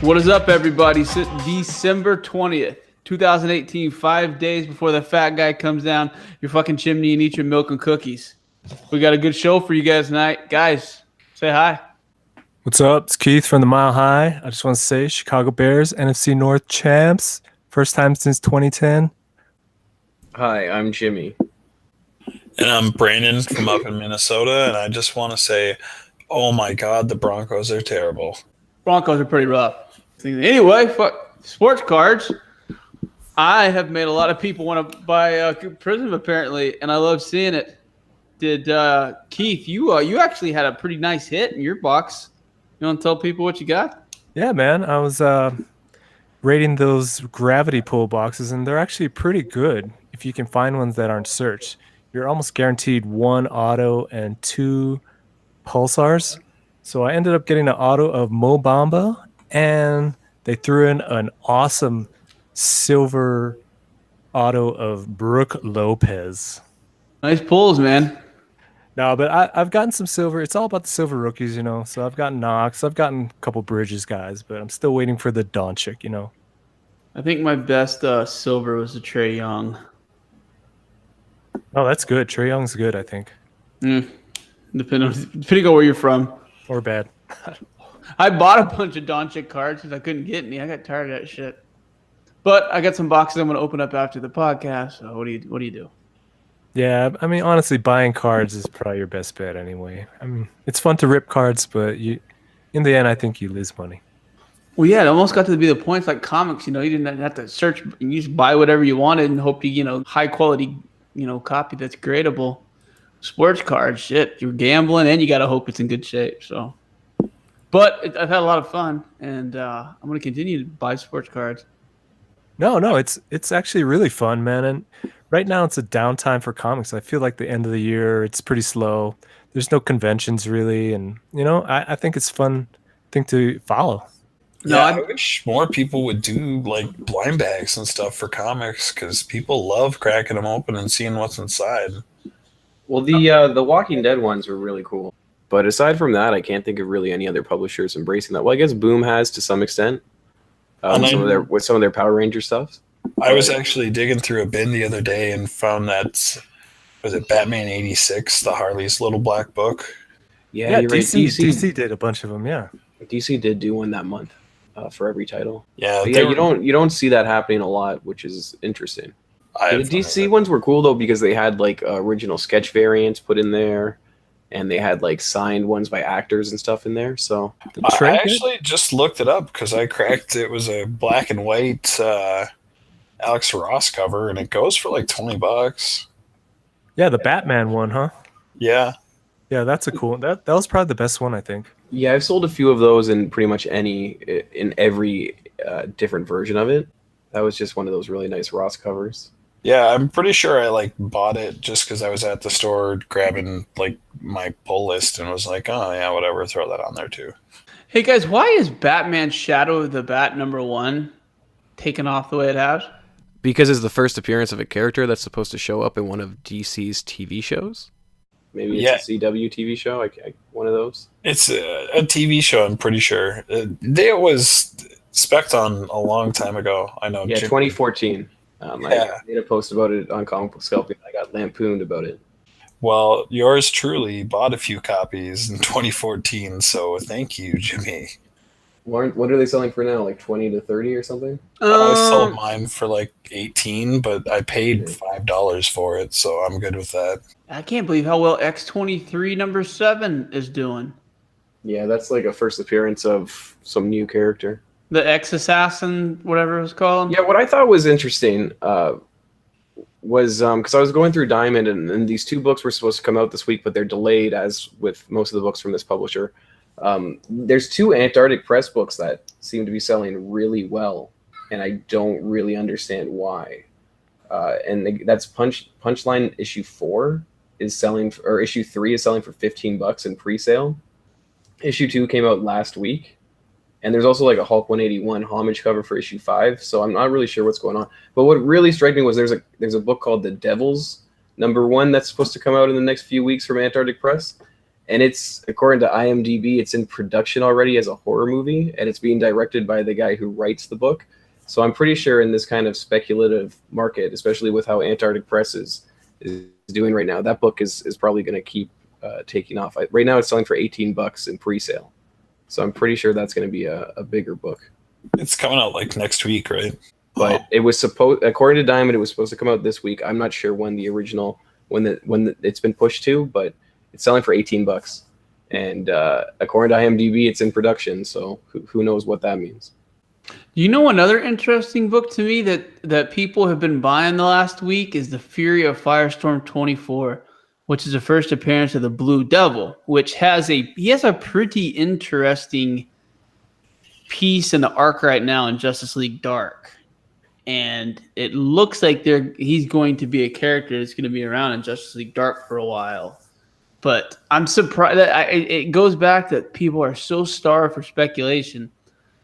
What is up, everybody? December 20th, 2018, 5 days before the fat guy comes down your fucking chimney and eats your milk and cookies. We got a good show for you guys tonight. Guys, say hi. What's up? It's Keith from the Mile High. I just want to say Chicago Bears, NFC North champs. First time since 2010. Hi, I'm Jimmy. And I'm Brandon from up in Minnesota, and I just want to say, oh my God, the Broncos are terrible. Broncos are pretty rough. Anyway, fuck sports cards. I have made a lot of people want to buy Prism apparently, and I love seeing it. Did Keith? You actually had a pretty nice hit in your box. You want to tell people what you got? Yeah, man. I was rating those gravity pull boxes, and they're actually pretty good if you can find ones that aren't searched. You're almost guaranteed one auto and two pulsars. So I ended up getting an auto of Mo Bamba, and they threw in an awesome silver auto of Brooke Lopez. Nice pulls, man. No, but I've gotten some silver. It's all about the silver rookies, you know. So I've gotten Knox. I've gotten a couple Bridges guys, but I'm still waiting for the Doncic, you know. I think my best silver was the Trey Young. Oh, that's good. Trey Young's good, I think. Depending on where you're from. Or bad. I bought a bunch of Doncic cards because I couldn't get any. I got tired of that shit. But I got some boxes I'm going to open up after the podcast. So what do you do? Yeah, I mean, honestly, buying cards is probably your best bet anyway. I mean, it's fun to rip cards, but in the end, I think you lose money. Well, yeah, it almost got to be the point like comics. You know, you didn't have to search. You just buy whatever you wanted and hope to, high quality, copy that's gradable. Sports cards, shit, you're gambling and you got to hope it's in good shape. So, but I've had a lot of fun, and I'm going to continue to buy sports cards. No, it's actually really fun, man. And right now it's a downtime for comics. I feel like the end of the year, it's pretty slow. There's no conventions really, and I think it's fun thing to follow. No, I wish more people would do like blind bags and stuff for comics because people love cracking them open and seeing what's inside. Well, the Walking Dead ones were really cool. But aside from that, I can't think of really any other publishers embracing that. Well, I guess Boom has to some extent. Some of their Power Ranger stuff. I was actually digging through a bin the other day and found that, was it Batman 86, the Harley's little black book? Yeah, you're DC did a bunch of them, yeah. DC did do one that month for every title. Yeah, you don't see that happening a lot, which is interesting. The DC ones were cool though because they had like original sketch variants put in there, and they had like signed ones by actors and stuff in there. So I actually just looked it up because I cracked it was a black and white Alex Ross cover, and it goes for like $20. Yeah, the Batman one, huh? Yeah, that's a cool. That was probably the best one, I think. Yeah, I've sold a few of those in pretty much in every different version of it. That was just one of those really nice Ross covers. Yeah, I'm pretty sure I like bought it just because I was at the store grabbing like my pull list and was like, oh yeah, whatever, throw that on there too. Hey guys, why is Batman Shadow of the Bat #1 taken off the way it has? Because it's the first appearance of a character that's supposed to show up in one of DC's TV shows. Maybe it's a CW TV show, one of those. It's a TV show, I'm pretty sure. It was spec'd on a long time ago. I know. Yeah, 2014. I made a post about it on Comic Book Scalping. I got lampooned about it. Well, yours truly bought a few copies in 2014, so thank you, Jimmy. What are they selling for now? Like 20 to 30 or something? I sold mine for like 18, but I paid $5 for it, so I'm good with that. I can't believe how well X-23 #7 is doing. Yeah, that's like a first appearance of some new character. The X-Assassin, whatever it was called? Yeah, what I thought was interesting was because I was going through Diamond, and these two books were supposed to come out this week, but they're delayed, as with most of the books from this publisher. There's two Antarctic Press books that seem to be selling really well, and I don't really understand why. that's Punchline issue 4 is selling, or issue 3 is selling for $15 in pre-sale. Issue 2 came out last week, and there's also like a Hulk 181 homage cover for issue 5. So I'm not really sure what's going on. But what really struck me was there's a book called The Devils #1 that's supposed to come out in the next few weeks from Antarctic Press. And it's, according to IMDb, it's in production already as a horror movie, and it's being directed by the guy who writes the book. So I'm pretty sure in this kind of speculative market, especially with how Antarctic Press is doing right now, that book is probably going to keep taking off. Right now it's selling for $18 in pre-sale. So I'm pretty sure that's going to be a bigger book. It's coming out like next week, right? But it was according to Diamond, it was supposed to come out this week. I'm not sure when the original, when it's been pushed to, but it's selling for $18, and according to IMDb, it's in production. So who knows what that means? You know, another interesting book to me that people have been buying the last week is The Fury of Firestorm 24, which is the first appearance of the Blue Devil, which has a pretty interesting piece in the arc right now in Justice League Dark, and it looks like he's going to be a character that's going to be around in Justice League Dark for a while. But I'm surprised that it goes back that people are so starved for speculation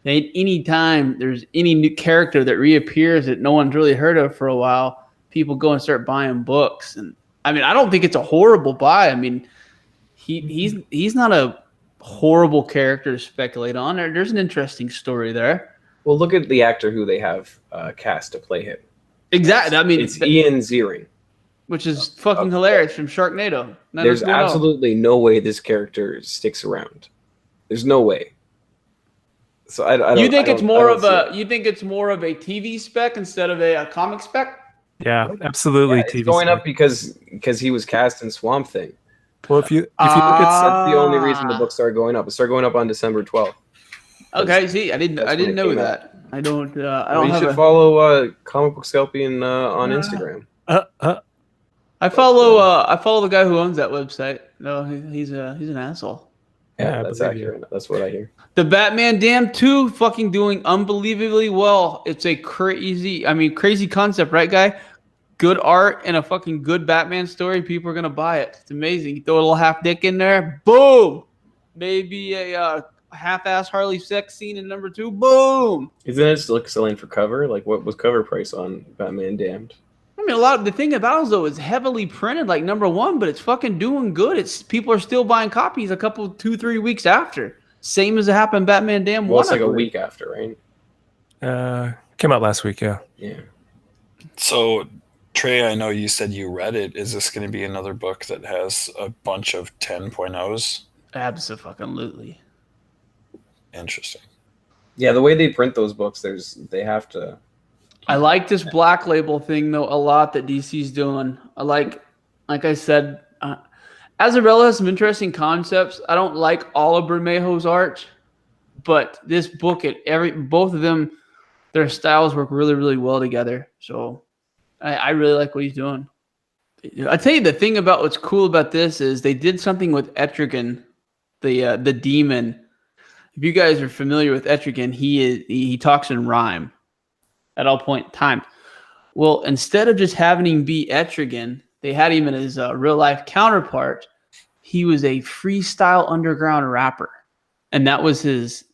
that any time there's any new character that reappears that no one's really heard of for a while, people go and start buying books. And I mean, I don't think it's a horrible buy. I mean, he's not a horrible character to speculate on. There's an interesting story there. Well, look at the actor who they have cast to play him. Exactly. I mean, it's Ian Ziering. Which is fucking hilarious from Sharknado. There's absolutely no way this character sticks around. There's no way. So I don't. You think it's more of a TV spec instead of a comic spec? Yeah, absolutely. Yeah, TV it's going spec. up because he was cast in Swamp Thing. Well, if you look at that's the only reason the book started going up. It started going up on December 12th. Okay, see, I didn't know that. I don't. You should follow Comic Book Scorpion on Instagram. I follow the guy who owns that website. No, he's an asshole. Yeah, that's accurate. That's what I hear. The Batman Damn 2 fucking doing unbelievably well. It's a crazy concept, right, guy? Good art and a fucking good Batman story. People are gonna buy it. It's amazing. You throw a little half dick in there, boom. Maybe a half-ass Harley sex scene in #2, boom. Isn't it still selling for cover? Like, what was cover price on Batman Damned? I mean, the thing about it, though, is heavily printed like #1, but it's fucking doing good. People are still buying copies a couple, 2-3 weeks after. Same as it happened Batman Damn 1. Well, it's like a week after, right? Came out last week, yeah. Yeah. So, Trey, I know you said you read it. Is this going to be another book that has a bunch of 10.0s? Absolutely. Interesting. Yeah, the way they print those books, they have to. I like this black label thing though a lot that DC's doing. I like I said, Azarella has some interesting concepts. I don't like all of Bermejo's art, but this book, both of them, their styles work really, really well together. So I really like what he's doing. I tell you, the thing about what's cool about this is they did something with Etrigan, the demon. If you guys are familiar with Etrigan, he talks in rhyme at all point in time. Well, instead of just having him be Etrigan, they had him in his real life counterpart. He was a freestyle underground rapper, and that was his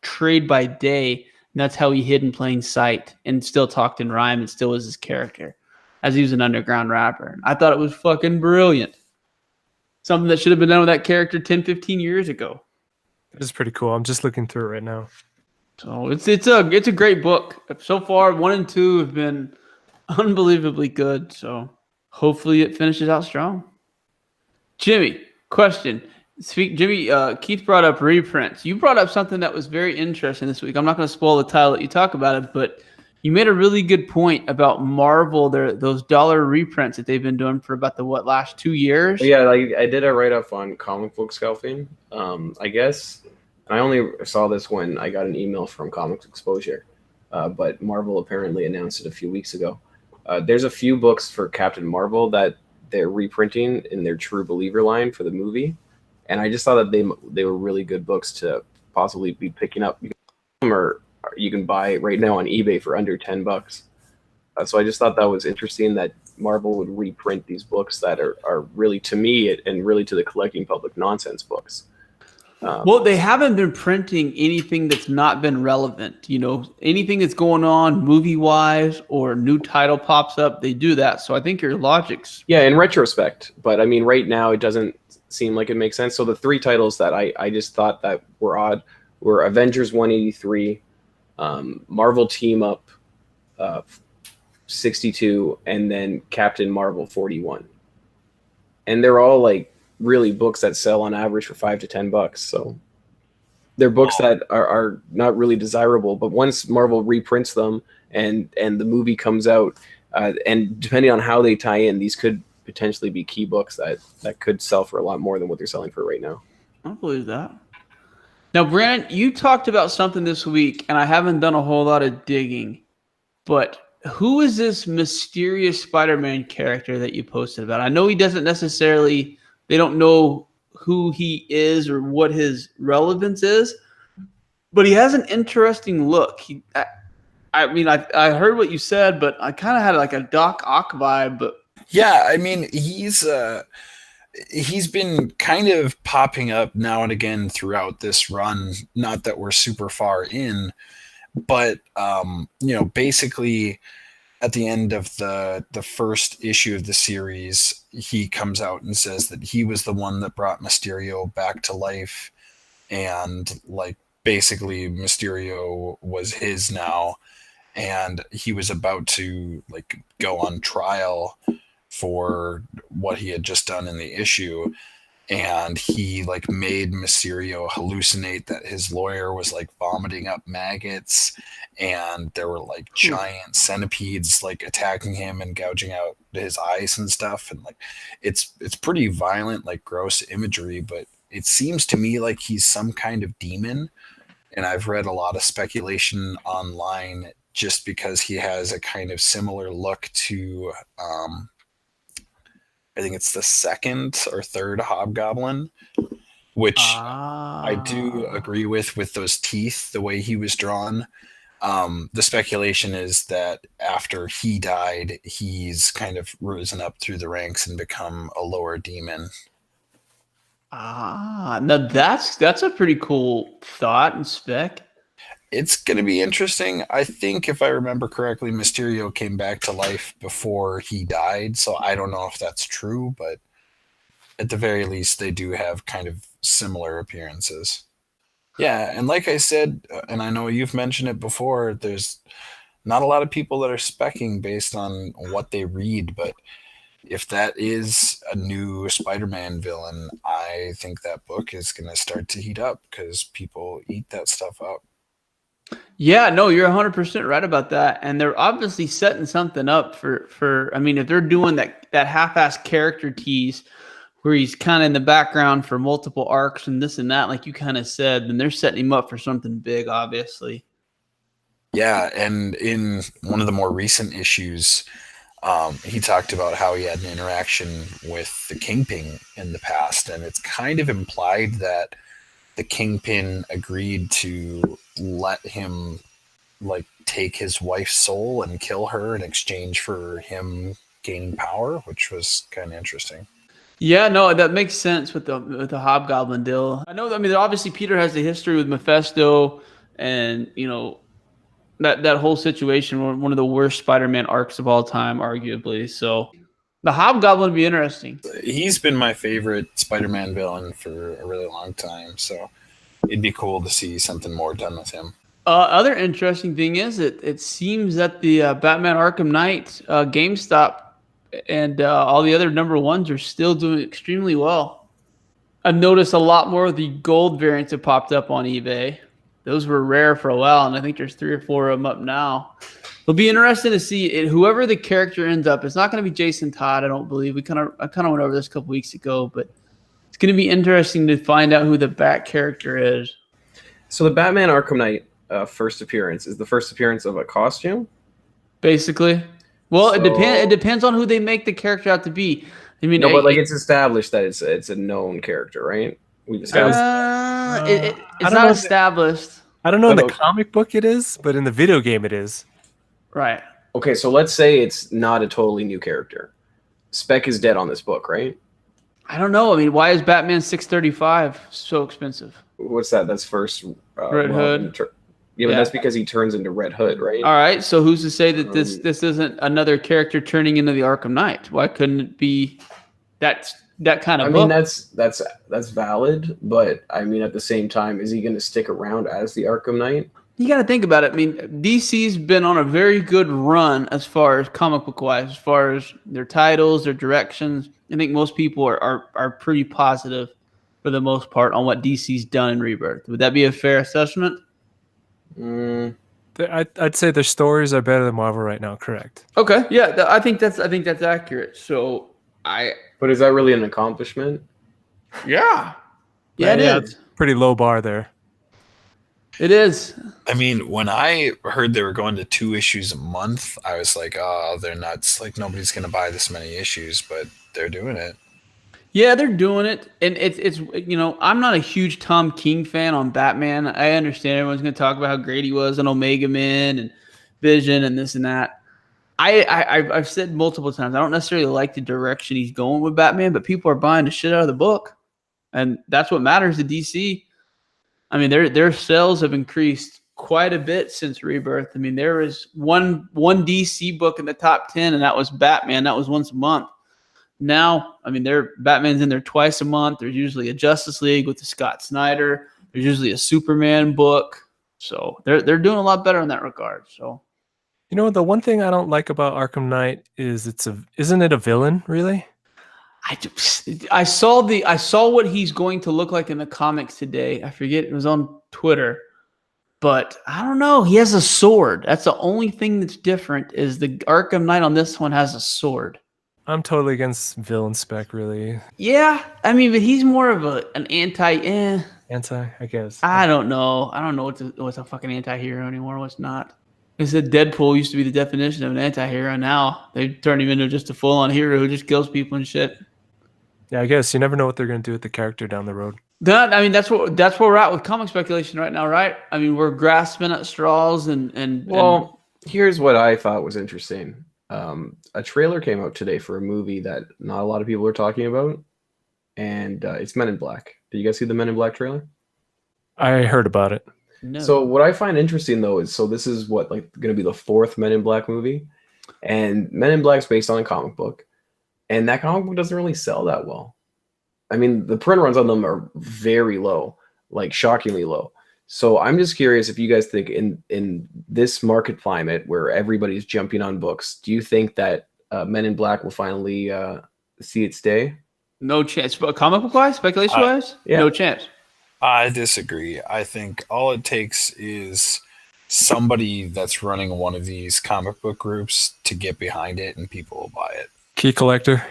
trade by day. And that's how he hid in plain sight and still talked in rhyme and still was his character as he was an underground rapper. I thought it was fucking brilliant. Something that should have been done with that character 10, 15 years ago. This is pretty cool. I'm just looking through it right now. So it's a great book. So far, 1 and 2 have been unbelievably good. So hopefully it finishes out strong. Jimmy, question. Keith brought up reprints. You brought up something that was very interesting this week. I'm not going to spoil the title that you talk about it, but you made a really good point about Marvel, those dollar reprints that they've been doing for about the last 2 years. Yeah, I did a write-up on comic book scalping, I guess. I only saw this when I got an email from Comics Exposure, but Marvel apparently announced it a few weeks ago. There's a few books for Captain Marvel that they're reprinting in their True Believer line for the movie, and I just thought that they were really good books to possibly be picking up. Or you can buy right now on eBay for under $10. So I just thought that was interesting that Marvel would reprint these books that are really, to me, and really to the collecting public, nonsense books. Well, they haven't been printing anything that's not been relevant. You know, anything that's going on movie-wise or new title pops up, they do that. So I think your logic's... Yeah, in retrospect. But I mean, right now, it doesn't seem like it makes sense. So the 3 titles that I just thought that were odd were Avengers 183, Marvel Team Up 62, and then Captain Marvel 41. And they're all like really books that sell on average for $5 to $10. So they're books that are not really desirable, but once Marvel reprints them and the movie comes out, and depending on how they tie in, these could potentially be key books that could sell for a lot more than what they're selling for right now. I believe that. Now, Brandon, you talked about something this week, and I haven't done a whole lot of digging, but who is this mysterious Spider-Man character that you posted about? I know he doesn't necessarily... They don't know who he is or what his relevance is, but he has an interesting look. I mean, I heard what you said, but I kind of had like a Doc Ock vibe. But yeah, I mean, he's been kind of popping up now and again throughout this run. Not that we're super far in, but basically, at the end of the first issue of the series, he comes out and says that he was the one that brought Mysterio back to life, and like basically Mysterio was his now, and he was about to like go on trial for what he had just done in the issue. And he like made Mysterio hallucinate that his lawyer was like vomiting up maggots, and there were like giant centipedes like attacking him and gouging out his eyes and stuff. And like it's pretty violent, like gross imagery, but it seems to me like he's some kind of demon. And I've read a lot of speculation online just because he has a kind of similar look to I think it's the second or third Hobgoblin, which I do agree with those teeth, the way he was drawn. The speculation is that after he died, he's kind of risen up through the ranks and become a lower demon. Now that's a pretty cool thought and spec. It's going to be interesting. I think if I remember correctly, Mysterio came back to life before he died. So I don't know if that's true, but at the very least, they do have kind of similar appearances. Yeah. And like I said, and I know you've mentioned it before, there's not a lot of people that are speccing based on what they read, but if that is a new Spider-Man villain, I think that book is going to start to heat up because people eat that stuff up. Yeah, no, you're 100% right about that. And they're obviously setting something up for I mean, if they're doing that half-ass character tease where he's kind of in the background for multiple arcs and this and that, like you kind of said, then they're setting him up for something big, obviously. Yeah, and in one of the more recent issues, he talked about how he had an interaction with the Kingpin in the past, and it's kind of implied that the Kingpin agreed to let him like take his wife's soul and kill her in exchange for him gaining power, which was kind of interesting. Yeah, no, that makes sense with the Hobgoblin deal. I know. I mean, obviously Peter has the history with Mephisto, and you know that whole situation. One of the worst Spider-Man arcs of all time, arguably. So the Hobgoblin would be interesting. He's been my favorite Spider-Man villain for a really long time, so it'd be cool to see something more done with him. Other interesting thing is it seems that the Batman Arkham Knight GameStop and all the other number ones are still doing extremely well. I've noticed a lot more of the gold variants have popped up on eBay. Those were rare for a while, and I think there's 3 or 4 of them up now. It'll be interesting to see it. Whoever the character ends up, it's not going to be Jason Todd, I don't believe. I kind of went over this a couple weeks ago, but it's going to be interesting to find out who the Bat character is. So the Batman Arkham Knight first appearance is the first appearance of a costume? Basically. Well, it depends on who they make the character out to be. I mean, no, but like it's established that it's a known character, right? We've established. It's not established. I don't know in the comic book it is, but in the video game it is. Right. Okay, so let's say it's not a totally new character. Spec is dead on this book, right? I don't know. I mean, why is Batman 635 so expensive? What's that? That's first Red Hood. But that's because he turns into Red Hood, right? All right. So who's to say that this isn't another character turning into the Arkham Knight? Why couldn't it be that kind of book? I mean, that's valid, but I mean, at the same time, is he going to stick around as the Arkham Knight? You got to think about it. I mean, DC's been on a very good run as far as comic book wise, as far as their titles, their directions. I think most people are pretty positive for the most part on what DC's done in Rebirth. Would that be a fair assessment? I'd say their stories are better than Marvel right now. Correct. Okay. Yeah, I think that's accurate. So But is that really an accomplishment? Yeah, it is. Pretty low bar there. It is. I mean, when I heard they were going to 2 issues a month, I was like, oh, they're nuts. Like, nobody's going to buy this many issues, but they're doing it. Yeah, they're doing it. And it's I'm not a huge Tom King fan on Batman. I understand everyone's going to talk about how great he was on Omega Man and Vision and this and that. I've said multiple times, I don't necessarily like the direction he's going with Batman, but people are buying the shit out of the book. And that's what matters to DC. I mean, their sales have increased quite a bit since Rebirth. I mean, there was one DC book in the top 10, and that was Batman. That was once a month. Now, I mean, Batman's in there twice a month. There's usually a Justice League with the Scott Snyder. There's usually a Superman book. So they're doing a lot better in that regard. So, the one thing I don't like about Arkham Knight is isn't it a villain, really? I saw what he's going to look like in the comics today. I forget, it was on Twitter, but I don't know. He has a sword. That's the only thing that's different. Is the Arkham Knight on this one has a sword. I'm totally against villain spec, really. Yeah, I mean, but he's more of an anti, I guess. I don't know. I don't know what's a fucking anti-hero anymore. What's not? They said Deadpool used to be the definition of an anti-hero. Now they've turned him into just a full-on hero who just kills people and shit. Yeah, I guess you never know what they're going to do with the character down the road. That's where we're at with comic speculation right now, right? I mean, we're grasping at straws and here's what I thought was interesting. A trailer came out today for a movie that not a lot of people are talking about, and it's Men in Black. Did you guys see the Men in Black trailer? I heard about it. No. So what I find interesting though is this is going to be the 4th Men in Black movie, and Men in Black's based on a comic book. And that comic book doesn't really sell that well. I mean, the print runs on them are very low, like shockingly low. So I'm just curious if you guys think in this market climate where everybody's jumping on books, do you think that Men in Black will finally see its day? No chance. But comic book wise, speculation wise, yeah. No chance. I disagree. I think all it takes is somebody that's running one of these comic book groups to get behind it, and people will buy it. Key collector.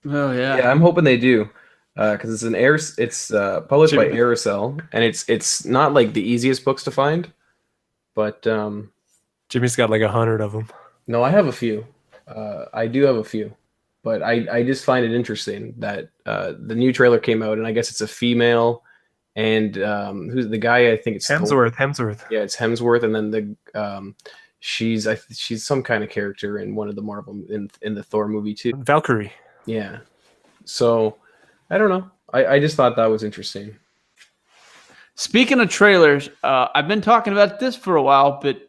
Oh yeah. Yeah, I'm hoping they do, because it's published by Aerosol, and it's not like the easiest books to find, but Jimmy's got like 100 of them. No, I have a few. I do have a few, but I just find it interesting that the new trailer came out, and I guess it's a female, and who's the guy? I think it's Hemsworth. Yeah, it's Hemsworth, and then she's some kind of character in one of the Marvel in the Thor movie too. Valkyrie. Yeah. So I don't know. I just thought that was interesting. Speaking of trailers, I've been talking about this for a while, but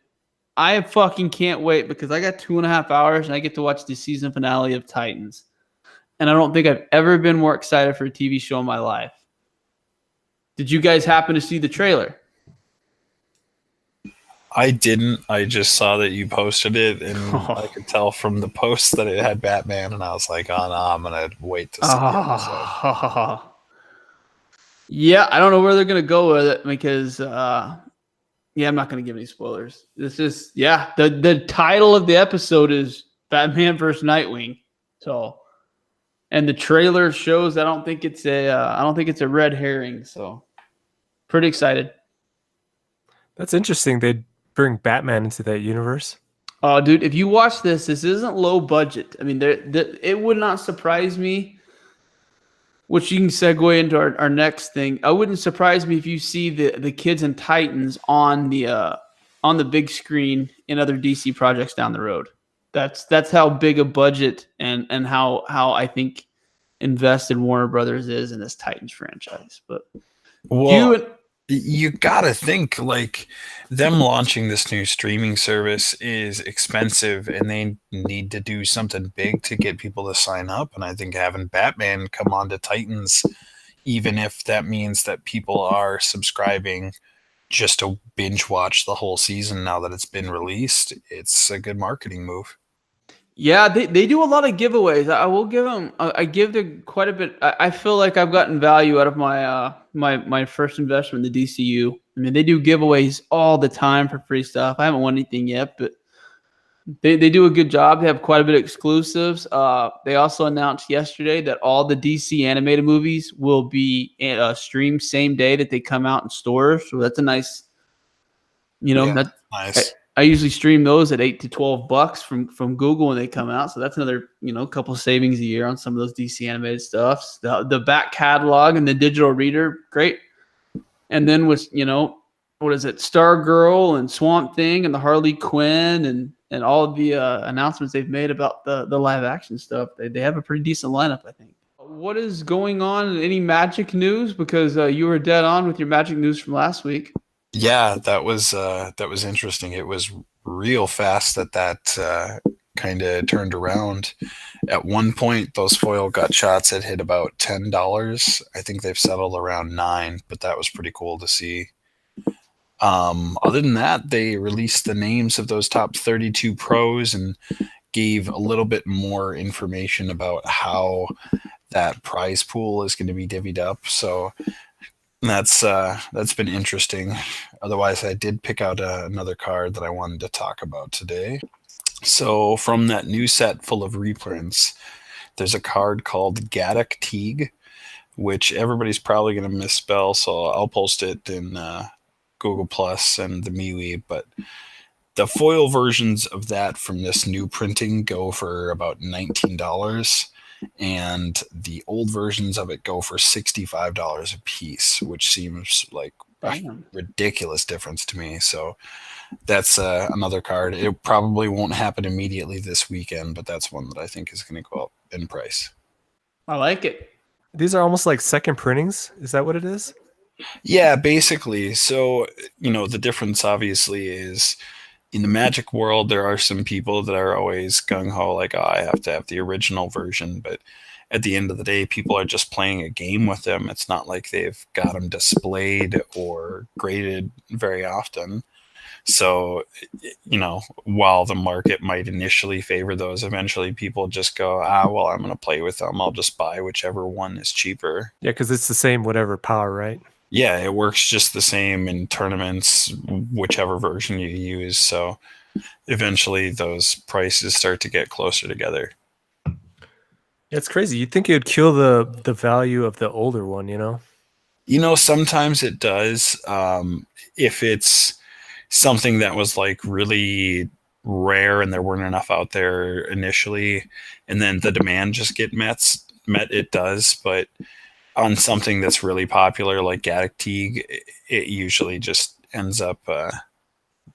I fucking can't wait because I got 2.5 hours and I get to watch the season finale of Titans. And I don't think I've ever been more excited for a TV show in my life. Did you guys happen to see the trailer? I didn't. I just saw that you posted it, and I could tell from the post that it had Batman, and I was like, oh, no, I'm going to wait to see it. Yeah, I don't know where they're going to go with it because, I'm not going to give any spoilers. This is, the title of the episode is Batman vs. Nightwing. So, and the trailer shows I don't think it's a red herring. So, pretty excited. That's interesting. They'd bring Batman into that universe. Oh, dude, if you watch this isn't low budget. I mean, it would not surprise me, which you can segue into our next thing. It wouldn't surprise me if you see the kids in Titans on the big screen in other DC projects down the road. That's how big a budget and how I think invested Warner Brothers is in this Titans franchise. But you gotta think like them launching this new streaming service is expensive, and they need to do something big to get people to sign up. And I think having Batman come on to Titans, even if that means that people are subscribing just to binge watch the whole season now that it's been released, it's a good marketing move. Yeah, they do a lot of giveaways. I will give them. I give them quite a bit. I feel like I've gotten value out of my my first investment in the DCU. I mean, they do giveaways all the time for free stuff. I haven't won anything yet, but they do a good job. They have quite a bit of exclusives. They also announced yesterday that all the DC animated movies will be streamed same day that they come out in stores. So that's a nice, Nice. I usually stream those at $8 to $12 from Google when they come out. So that's another, couple savings a year on some of those DC animated stuffs. The back catalog and the digital reader, great. And then with, what is it? Stargirl and Swamp Thing and the Harley Quinn and all of the announcements they've made about the live action stuff. They have a pretty decent lineup, I think. What is going on? Any Magic news? Because you were dead on with your Magic news from last week. Yeah, that was interesting. It was real fast that kind of turned around. At one point, those foil gut shots had hit about $10. I think they've settled around $9, but that was pretty cool to see. Other than that, they released the names of those top 32 pros and gave a little bit more information about how that prize pool is going to be divvied up. So that's been interesting. Otherwise, I did pick out another card that I wanted to talk about today. So from that new set full of reprints, there's a card called Gaddock Teague, which everybody's probably going to misspell, so I'll post it in Google Plus and the MeWe. But the foil versions of that from this new printing go for about $19. And the old versions of it go for $65 a piece, which seems like a ridiculous difference to me. So that's another card. It probably won't happen immediately this weekend, but that's one that I think is going to go up in price. I like it. These are almost like second printings. Is that what it is? Yeah, basically. So, the difference obviously is in the Magic world, there are some people that are always gung-ho, like, oh, I have to have the original version. But at the end of the day, people are just playing a game with them. It's not like they've got them displayed or graded very often. So, while the market might initially favor those, eventually people just go, well, I'm going to play with them. I'll just buy whichever one is cheaper. Yeah, because it's the same whatever power, right? Yeah, it works just the same in tournaments, whichever version you use. So eventually those prices start to get closer together. It's crazy. You'd think it would kill the value of the older one, Sometimes it does. If it's something that was like really rare and there weren't enough out there initially, and then the demand just get met, it does. But on something that's really popular like Gaddock Teague, it usually just ends up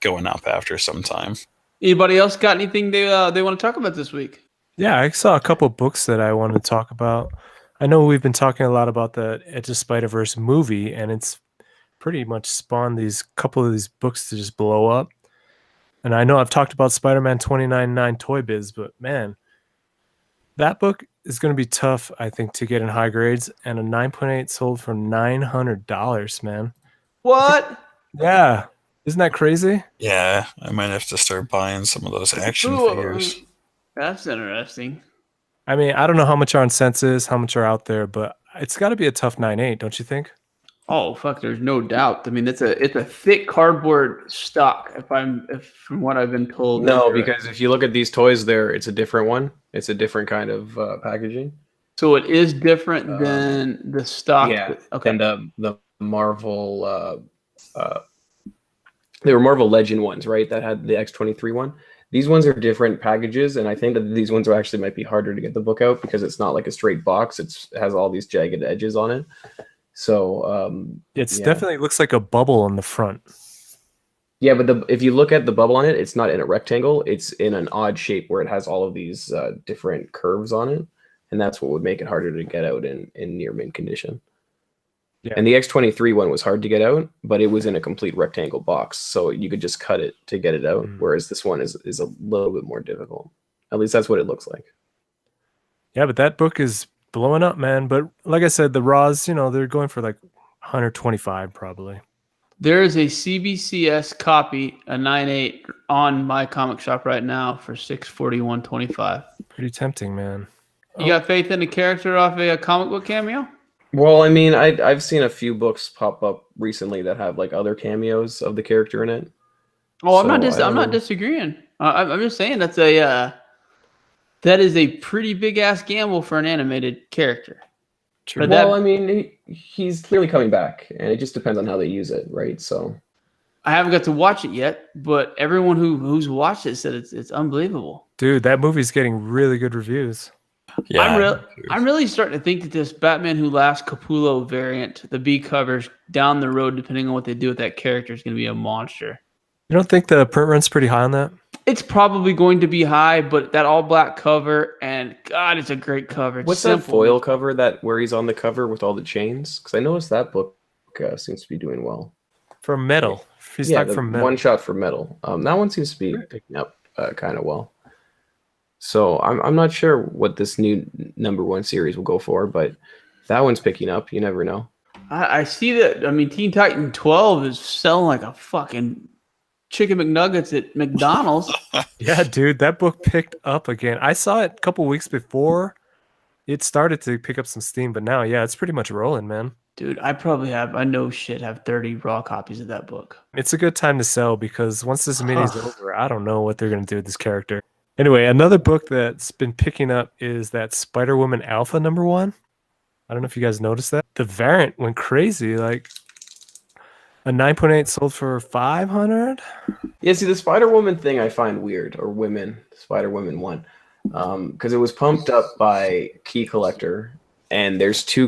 going up after some time. Anybody else got anything they want to talk about this week? Yeah, I saw a couple books that I wanted to talk about. I know we've been talking a lot about the Edge of Spider-Verse movie, and it's pretty much spawned these couple of these books to just blow up. And I know I've talked about Spider-Man 29.9 Toy Biz, but man, that book is going to be tough, I think, to get in high grades. And a 9.8 sold for $900, man. What? Yeah. Isn't that crazy? Yeah, I might have to start buying some of those action figures. That's interesting. I mean, I don't know how much are on Census, how much are out there, but it's got to be a tough 9.8, don't you think? Oh fuck! There's no doubt. I mean, it's a thick cardboard stock. If from what I've been told. No, because if you look at these toys, it's a different one. It's a different kind of packaging. So it is different than the stock. Yeah. Okay. And the Marvel, they were Marvel Legend ones, right? That had the X23 one. These ones are different packages, and I think that these ones actually might be harder to get the book out because it's not like a straight box. It has all these jagged edges on it. So definitely looks like a bubble on the front. Yeah, but if you look at the bubble on it, it's not in a rectangle. It's in an odd shape where it has all of these different curves on it, and that's what would make it harder to get out in near mint condition. Yeah. And the X-23 one was hard to get out, but it was in a complete rectangle box, so you could just cut it to get it out. Whereas this one is a little bit more difficult. At least that's what it looks like. Yeah, but that book is blowing up, man. But like I said, the raws, they're going for like 125 probably. There is a CBCS copy, a 9.8, on my comic shop right now for $641.25. Pretty tempting, man. You got faith in the character off a comic book cameo? Well, I mean, I've seen a few books pop up recently that have like other cameos of the character in it. Oh, I'm not disagreeing. I'm just saying that is a pretty big ass gamble for an animated character. True. Well, I mean, he's clearly coming back, and it just depends on how they use it, right? So, I haven't got to watch it yet, but everyone who's watched it said it's unbelievable. Dude, that movie's getting really good reviews. Yeah, I'm really starting to think that this Batman Who Laughs Capullo variant, the B covers down the road, depending on what they do with that character, is going to be a monster. You don't think the print run's pretty high on that? It's probably going to be high, but that all black cover, and God, it's a great cover. It's what's simple. That foil cover where he's on the cover with all the chains? Because I noticed that book seems to be doing well. For Metal. He's like from Metal. One shot for Metal. That one seems to be picking up kind of well. So I'm not sure what this new #1 series will go for, but that one's picking up. You never know. I see that. I mean, Teen Titan 12 is selling like a fucking chicken McNuggets at McDonald's. Yeah, dude, that book picked up again. I saw it a couple weeks before it started to pick up some steam, but now, yeah, it's pretty much rolling, man. Dude, I probably have 30 raw copies of that book. It's a good time to sell because once this mini's over, I don't know what they're going to do with this character. Anyway, another book that's been picking up is that Spider-Woman Alpha #1. I don't know if you guys noticed that. The variant went crazy. Like a 9.8 sold for 500. Yeah, see, the Spider-Woman thing I find weird, or Spider-Woman 1, because it was pumped up by Key Collector, and there's three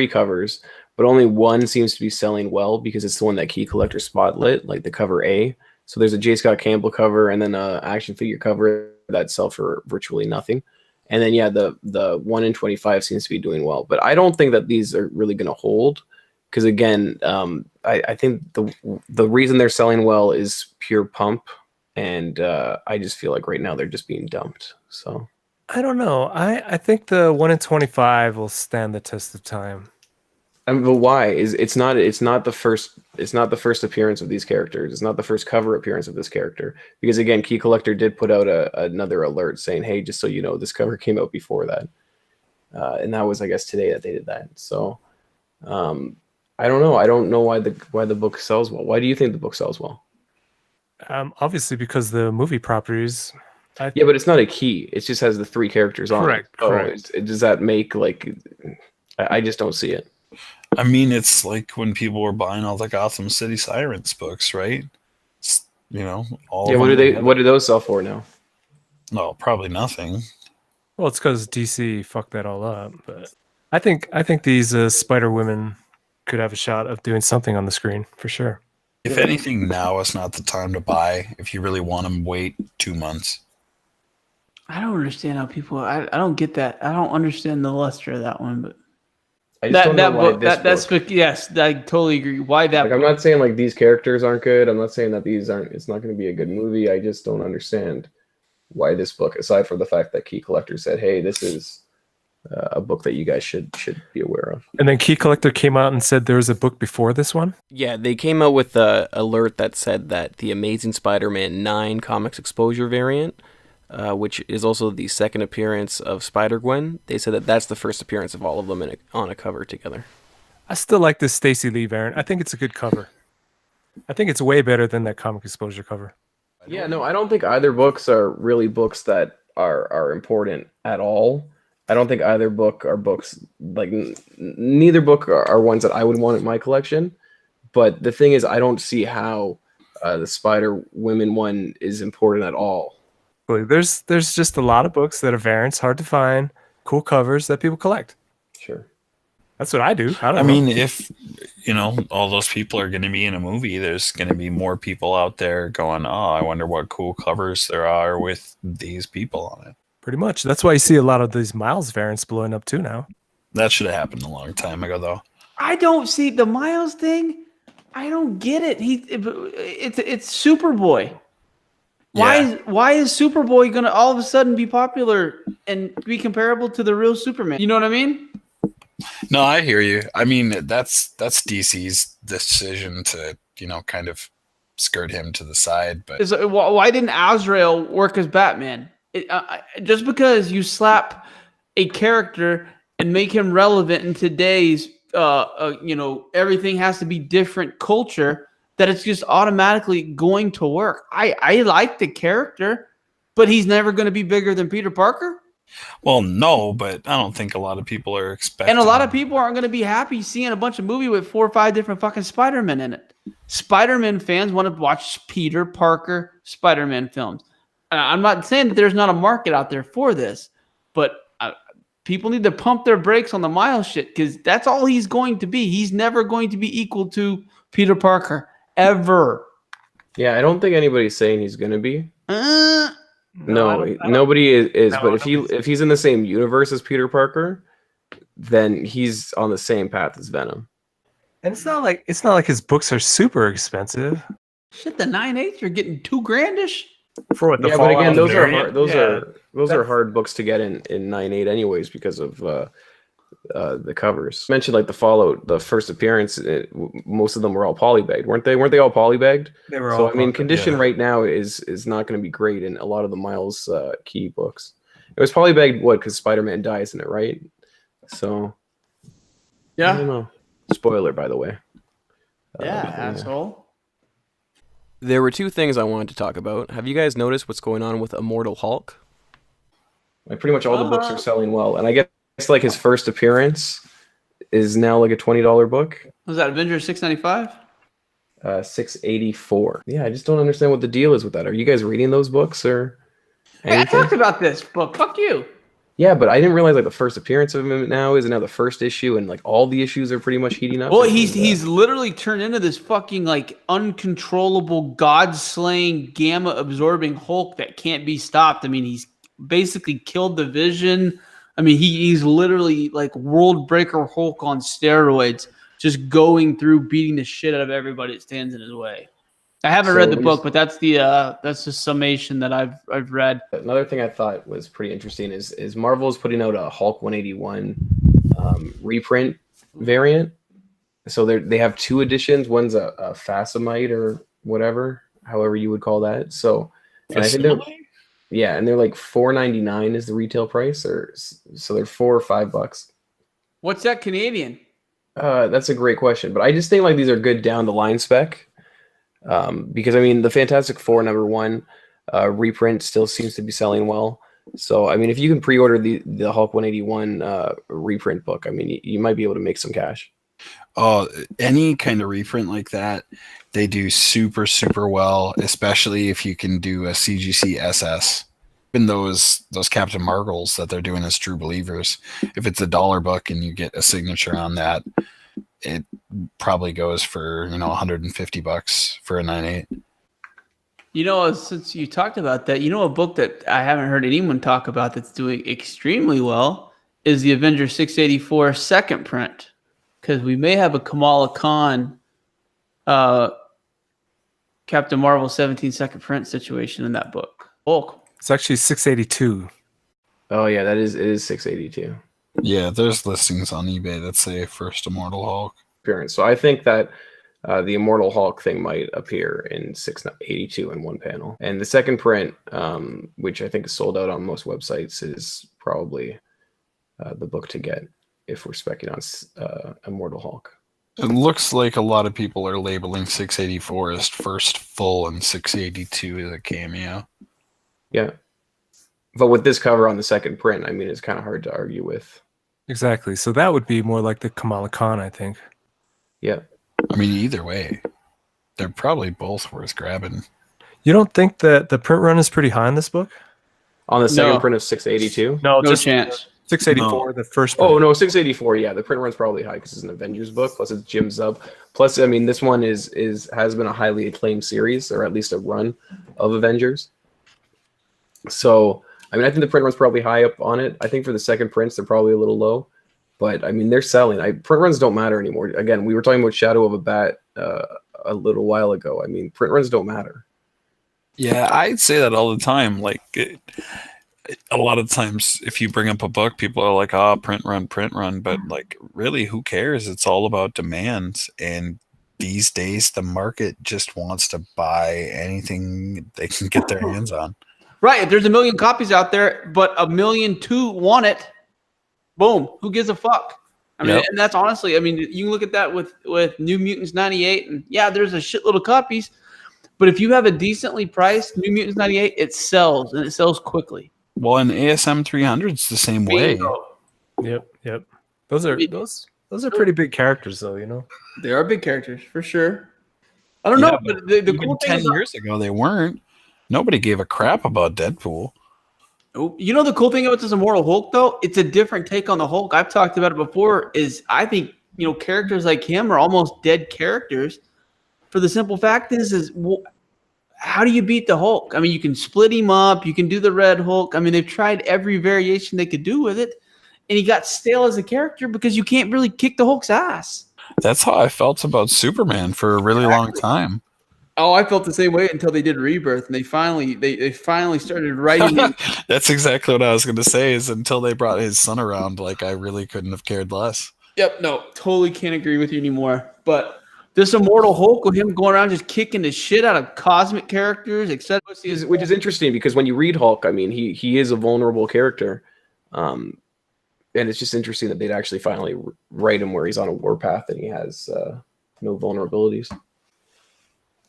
covers, but only one seems to be selling well because it's the one that Key Collector spotlit, like the cover A. So there's a J. Scott Campbell cover and then a action figure cover that sell for virtually nothing. And then, yeah, the 1 in 25 seems to be doing well. But I don't think that these are really going to hold because, again, I think the reason they're selling well is pure pump. And I just feel like right now they're just being dumped. So I don't know. I think the 1 in 25 will stand the test of time. But why? It's not the first appearance of these characters. It's not the first cover appearance of this character. Because again, Key Collector did put out another alert saying, "Hey, just so you know, this cover came out before that," and that was, I guess, today that they did that. So, I don't know. I don't know why the book sells well. Why do you think the book sells well? Obviously, because the movie properties. Yeah, but it's not a key. It just has the 3 characters on it. Correct. Does that make I just don't see it. I mean, it's like when people were buying all the Gotham City Sirens books, right? All. Yeah, what do those sell for now? No, probably nothing. Well, it's because DC fucked that all up. But I think these Spider Women could have a shot of doing something on the screen for sure. If anything, now is not the time to buy. If you really want them, wait 2 months. I don't understand how people. I don't get that. I don't understand the luster of that one, but. I just don't know why this book. Yes, I totally agree. Why that? I'm not saying these characters aren't good. I'm not saying that these aren't. It's not going to be a good movie. I just don't understand why this book, aside from the fact that Key Collector said, "Hey, this is a book that you guys should be aware of." And then Key Collector came out and said there was a book before this one. Yeah, they came out with an alert that said that the Amazing Spider-Man 9 comics exposure variant, which is also the second appearance of Spider-Gwen. They said that that's the first appearance of all of them on a cover together. I still like this Stacey Lee variant. I think it's a good cover. I think it's way better than that comic exposure cover. Yeah, no, I don't think either books are really books that are important at all. I don't think either book are books, neither book are ones that I would want in my collection. But the thing is, I don't see how the Spider-Women one is important at all. There's just a lot of books that are variants, hard to find, cool covers that people collect. Sure. That's what I do. I don't I know. mean, if all those people are going to be in a movie, there's going to be more people out there going, "Oh, I wonder what cool covers there are with these people on it." Pretty much. That's why you see a lot of these Miles variants blowing up too now. That should have happened a long time ago, though. I don't see the Miles thing. I don't get it. It's Superboy. Why is Superboy gonna all of a sudden be popular and be comparable to the real Superman? You know what I mean? No, I hear you. I mean, that's DC's decision to, kind of skirt him to the side. But Why didn't Azrael work as Batman? Just because you slap a character and make him relevant in today's, everything has to be different culture, that it's just automatically going to work. I like the character, but he's never going to be bigger than Peter Parker. Well, no, but I don't think a lot of people are expecting. And a lot of people aren't going to be happy seeing a bunch of movie with 4 or 5 different fucking Spider-Man in it. Spider-Man fans want to watch Peter Parker Spider-Man films. I'm not saying that there's not a market out there for this, but people need to pump their brakes on the Miles shit, because that's all he's going to be. He's never going to be equal to Peter Parker, ever. Yeah, I don't think anybody's saying he's going to be. No, I don't- nobody is. No, But I don't if he's in the same universe as Peter Parker, then he's on the same path as Venom. And it's not like his books are super expensive. Shit, the 9/8, you're getting $2,000-ish. For what the Yeah, but again, Fallout those are variant? hard, those Yeah. are That's- hard books to get in 9/8 anyways because of the covers. I mentioned like the Fallout, the first appearance. Most of them were all polybagged, weren't they? Weren't they all polybagged? They were So all I mean, called- condition yeah. right now is not going to be great in a lot of the Miles Key books. It was polybagged, what? Because Spider-Man dies in it, right? So I don't know. Spoiler, by the way. Asshole. There were 2 things I wanted to talk about. Have you guys noticed what's going on with Immortal Hulk? Like pretty much all the books are selling well, and I guess like his first appearance is now like a $20 book. Was that Avengers 695? 684. Yeah, I just don't understand what the deal is with that. Are you guys reading those books or Hey, I anything? talked about this book. Fuck you. Yeah, but I didn't realize like the first appearance of him now is now the first issue, and like all the issues are pretty much heating up. Well, And, he's literally turned into this fucking like uncontrollable god-slaying gamma-absorbing Hulk that can't be stopped. I mean, he's basically killed the Vision. I mean, he's literally like World Breaker Hulk on steroids, just going through beating the shit out of everybody that stands in his way. I haven't So read the we- book, but that's the summation that I've read. Another thing I thought was pretty interesting is Marvel is putting out a Hulk 181 reprint variant. So they have 2 editions. one's a Facsimite or whatever, however you would call that. So, and I think they're like $4.99 is the retail price, or so they're $4 or $5. What's that Canadian? That's a great question, but I just think like these are good down the line spec. Because I mean, the Fantastic Four #1 reprint still seems to be selling well. So I mean, if you can pre-order the Hulk 181 reprint book, I mean, you might be able to make some cash. Oh, any kind of reprint like that, they do super, super well, especially if you can do a CGC SS. Even those Captain Marvels that they're doing as True Believers, if it's a $1 book and you get a signature on that, it probably goes for $150 for a 9/8. Since you talked about that, a book that I haven't heard anyone talk about that's doing extremely well is the Avengers 684 second print, because we may have a Kamala Khan, Captain Marvel 17 second print situation in that book. Hulk. It's actually 682. Oh yeah, it is 682 Yeah, there's listings on eBay that say first Immortal Hulk. appearance. So I think that the Immortal Hulk thing might appear in 682 in one panel, and the second print, which I think is sold out on most websites, is probably the book to get if we're specking on Immortal Hulk. It looks like a lot of people are labeling 684 as first full and 682 as a cameo. Yeah. But with this cover on the second print, I mean, it's kind of hard to argue with. Exactly. So that would be more like the Kamala Khan, I think. Yeah. I mean, either way, they're probably both worth grabbing. You don't think that the print run is pretty high in this book? On the second No. print of 682? No, No chance. 684, the first. Oh no, 684. Yeah, the print run's probably high because it's an Avengers book. Plus, it's Jim Zub. Plus, I mean, this one has been a highly acclaimed series, or at least a run of Avengers. So, I mean, I think the print run's probably high up on it. I think for the second prints, they're probably a little low, but I mean, they're selling. Print runs don't matter anymore. Again, we were talking about Shadow of a Bat a little while ago. I mean, print runs don't matter. Yeah, I'd say that all the time. Like, a lot of times, if you bring up a book, people are like, "Oh, print run," but like, really, who cares? It's all about demand, and these days, the market just wants to buy anything they can get their hands on. Right. If there's 1 million copies out there, but 1.2 million want it, boom. Who gives a fuck? I mean, and that's honestly, I mean, you can look at that with New Mutants 98, and yeah, there's a shitload of copies, but if you have a decently priced New Mutants 98, it sells, and it sells quickly. Well, and ASM 300 is the same way. Yep. Those are pretty big characters, though. You know, they are big characters for sure. I don't know, but the cool thing 10 years ago they weren't. Nobody gave a crap about Deadpool. You know the cool thing about this Immortal Hulk, though? It's a different take on the Hulk. I've talked about it before. I think, characters like him are almost dead characters. For the simple fact is how do you beat the Hulk? I mean, you can split him up. You can do the Red Hulk. I mean, they've tried every variation they could do with it. And he got stale as a character because you can't really kick the Hulk's ass. That's how I felt about Superman for a really long time. Oh, I felt the same way until they did Rebirth, and they finally started writing. That's exactly what I was going to say. Is until they brought his son around, like I really couldn't have cared less. Yep, no, totally can't agree with you anymore. But this Immortal Hulk with him going around just kicking the shit out of cosmic characters, etc. Which is interesting because when you read Hulk, I mean, he is a vulnerable character, and it's just interesting that they'd actually finally write him where he's on a warpath and he has no vulnerabilities.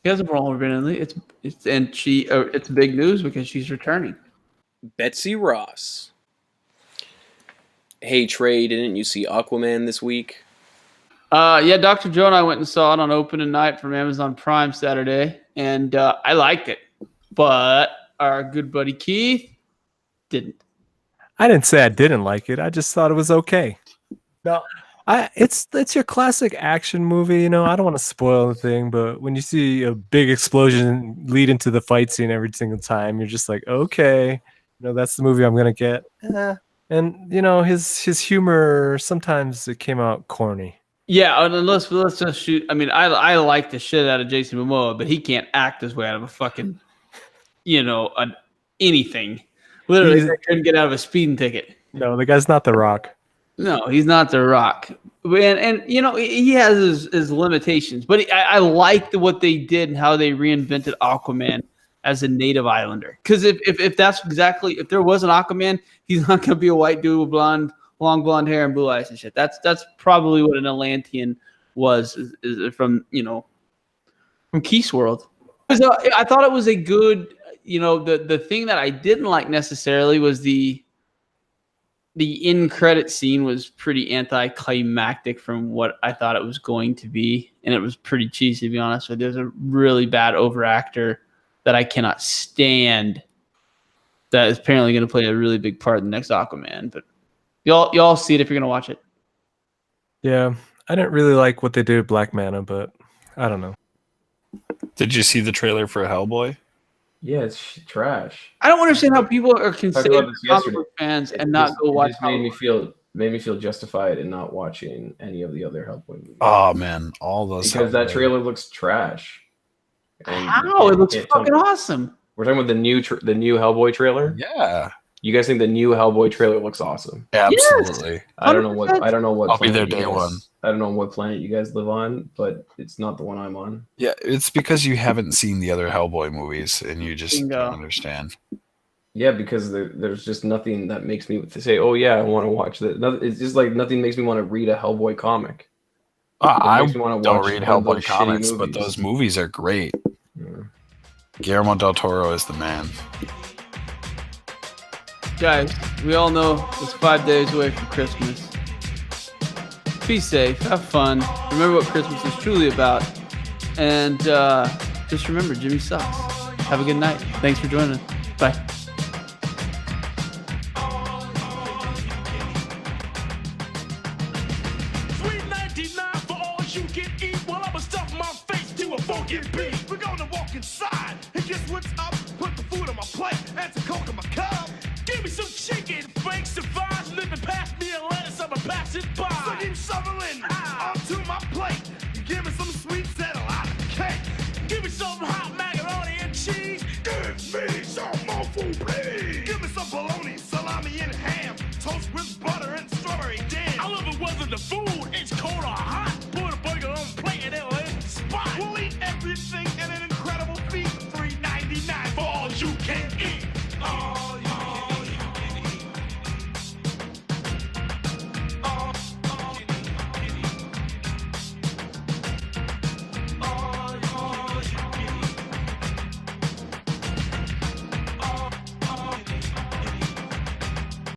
He has a vulnerability. It's big news because she's returning. Betsy Ross. Hey Trey, didn't you see Aquaman this week? Yeah, Dr. Joe and I went and saw it on opening night from Amazon Prime Saturday, and I liked it. But our good buddy Keith didn't. I didn't say I didn't like it. I just thought it was okay. No, it's your classic action movie. I don't want to spoil the thing, but when you see a big explosion lead into the fight scene every single time, you're just like, okay, that's the movie I'm gonna get. And his humor sometimes it came out corny. Yeah, let's just shoot. I mean, I like the shit out of Jason Momoa, but he can't act his way out of a fucking, anything. Literally, he couldn't get out of a speeding ticket. No, the guy's not The Rock. No, he's not The Rock. And he has his limitations. But I liked what they did and how they reinvented Aquaman as a native islander. Because if that's exactly, if there was an Aquaman, he's not going to be a white dude with long blonde hair and blue eyes and shit. That's probably what an Atlantean was is from Keith's world. I thought it was a good, the thing that I didn't like necessarily was the end credit scene was pretty anticlimactic from what I thought it was going to be, and it was pretty cheesy to be honest. So there's a really bad overactor that I cannot stand that is apparently going to play a really big part in the next Aquaman, but y'all see it if you're going to watch it. Yeah, I didn't really like what they did with Black Manta, but I don't know. Did you see the trailer for Hellboy? Yeah, it's trash. I don't understand how people are considered comic book fans and not go watch. It made me feel justified in not watching any of the other Hellboy movies. Oh man, all those because that trailer looks trash. And how it looks fucking awesome. We're talking about the new Hellboy trailer. Yeah. You guys think the new Hellboy trailer looks awesome? Absolutely. Yes, I don't know what. I'll be there day one. I don't know what planet you guys live on, but it's not the one I'm on. Yeah, it's because you haven't seen the other Hellboy movies and you just don't understand. Yeah, because there's just nothing that makes me say, "Oh yeah, I want to watch that." It's just like nothing makes me want to read a Hellboy comic. I don't read Hellboy comics, but those movies are great. Yeah. Guillermo del Toro is the man. Guys, we all know it's 5 days away from Christmas. Be safe, have fun, remember what Christmas is truly about, and just remember, Jimmy sucks. Have a good night. Thanks for joining us. Bye. get beat. We're gonna walk inside and guess what's up? Put the food on my plate and some coke in my cup. Give me some chicken, fakes and fries, living past me and lettuce, I'm a passing by. So keep shoveling onto my plate. You give me some sweet settle out of cake. Give me some hot macaroni and cheese. Give me some more food, please. Give me some bologna, salami, and ham. Toast with butter.